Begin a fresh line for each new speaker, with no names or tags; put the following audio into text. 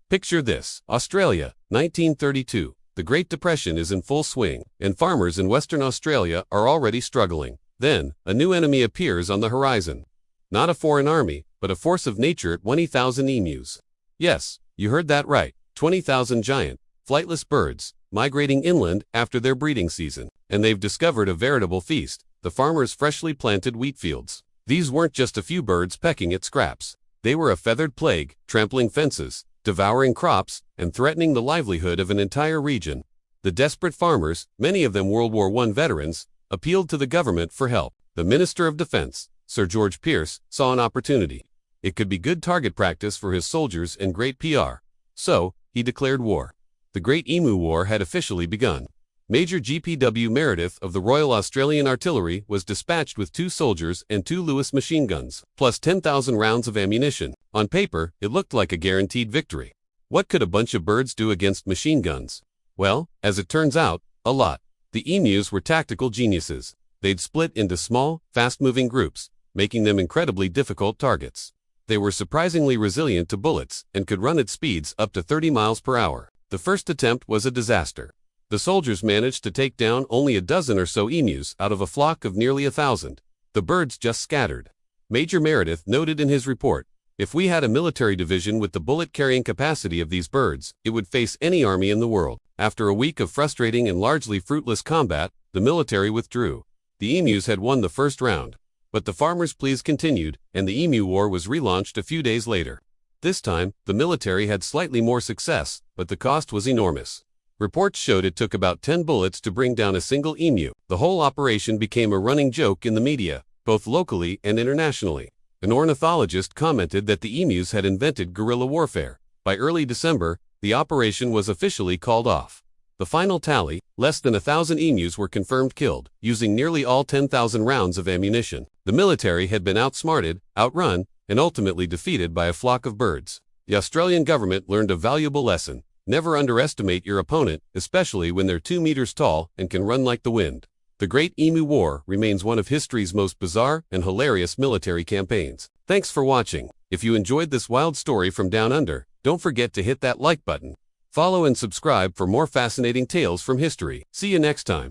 Picture this: Australia, 1932. The Great Depression is in full swing, and farmers in Western Australia are already struggling. Then, a new enemy appears on the horizon. Not a foreign army, but a force of nature: 20,000 emus. Yes, you heard that right. 20,000 giant, flightless birds, migrating inland after their breeding season. And they've discovered a veritable feast: the farmers' freshly planted wheat fields. These weren't just a few birds pecking at scraps. They were a feathered plague, trampling fences, devouring crops, and threatening the livelihood of an entire region. The desperate farmers, many of them World War I veterans, appealed to the government for help. The Minister of Defense, Sir George Pearce, saw an opportunity. It could be good target practice for his soldiers and great PR. So, he declared war. The Great Emu War had officially begun. Major G.P.W. Meredith of the Royal Australian Artillery was dispatched with 2 soldiers and 2 Lewis machine guns, plus 10,000 rounds of ammunition. On paper, it looked like a guaranteed victory. What could a bunch of birds do against machine guns? Well, as it turns out, a lot. The emus were tactical geniuses. They'd split into small, fast-moving groups, making them incredibly difficult targets. They were surprisingly resilient to bullets and could run at speeds up to 30 miles per hour. The first attempt was a disaster. The soldiers managed to take down only a dozen or so emus out of a flock of nearly 1,000. The birds just scattered. Major Meredith noted in his report, "If we had a military division with the bullet-carrying capacity of these birds, it would face any army in the world." After a week of frustrating and largely fruitless combat, the military withdrew. The emus had won the first round. But the farmers' pleas continued, and the Emu War was relaunched a few days later. This time, the military had slightly more success, but the cost was enormous. Reports showed it took about 10 bullets to bring down a single emu. The whole operation became a running joke in the media, both locally and internationally. An ornithologist commented that the emus had invented guerrilla warfare. By early December, the operation was officially called off. The final tally: less than 1,000 emus were confirmed killed, using nearly all 10,000 rounds of ammunition. The military had been outsmarted, outrun, and ultimately defeated by a flock of birds. The Australian government learned a valuable lesson: never underestimate your opponent, especially when they're 2 meters tall and can run like the wind. The Great Emu War remains one of history's most bizarre and hilarious military campaigns. Thanks for watching. If you enjoyed this wild story from Down Under, don't forget to hit that like button. Follow and subscribe for more fascinating tales from history. See you next time.